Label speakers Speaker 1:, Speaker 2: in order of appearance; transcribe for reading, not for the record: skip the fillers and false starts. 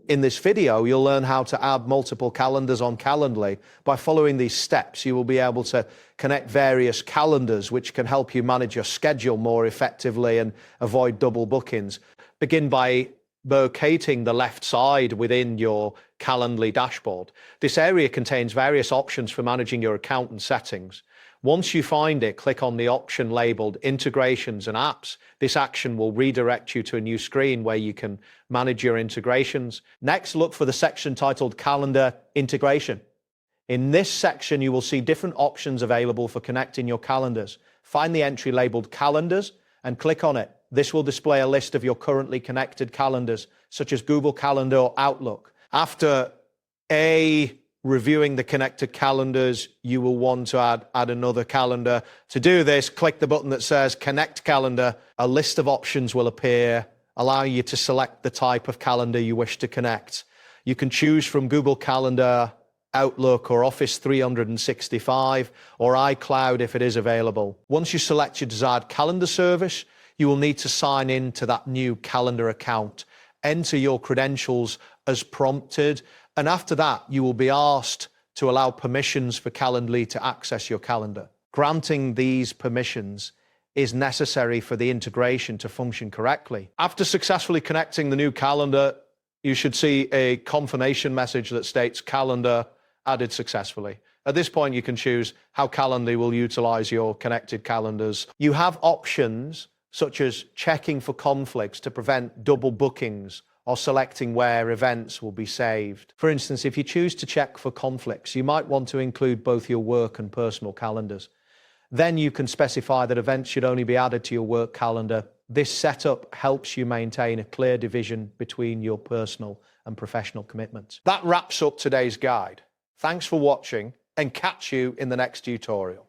Speaker 1: In this video, you'll learn how to add multiple calendars on Calendly. By following these steps, you will be able to connect various calendars, which can help you manage your schedule more effectively and avoid double bookings. Begin by locating the left side within your Calendly dashboard. This area contains various options for managing your account and settings. Once you find it, click on the option labeled Integrations and Apps. This action will redirect you to a new screen where you can manage your integrations. Next, look for the section titled Calendar Integration. In this section, you will see different options available for connecting your calendars. Find the entry labeled Calendars and click on it. This will display a list of your currently connected calendars, such as Google Calendar or Outlook. After reviewing the connected calendars, you will want to add another calendar. To do this, click the button that says Connect Calendar. A list of options will appear, allowing you to select the type of calendar you wish to connect. You can choose from Google Calendar, Outlook, or Office 365, or iCloud if it is available. Once you select your desired calendar service, you will need to sign in to that new calendar account. Enter your credentials as prompted, and after that, you will be asked to allow permissions for Calendly to access your calendar. Granting these permissions is necessary for the integration to function correctly. After successfully connecting the new calendar, you should see a confirmation message that states Calendar added successfully. At this point, you can choose how Calendly will utilize your connected calendars. You have options such as checking for conflicts to prevent double bookings, or selecting where events will be saved. For instance, if you choose to check for conflicts, you might want to include both your work and personal calendars. Then you can specify that events should only be added to your work calendar. This setup helps you maintain a clear division between your personal and professional commitments. That wraps up today's guide. Thanks for watching, and catch you in the next tutorial.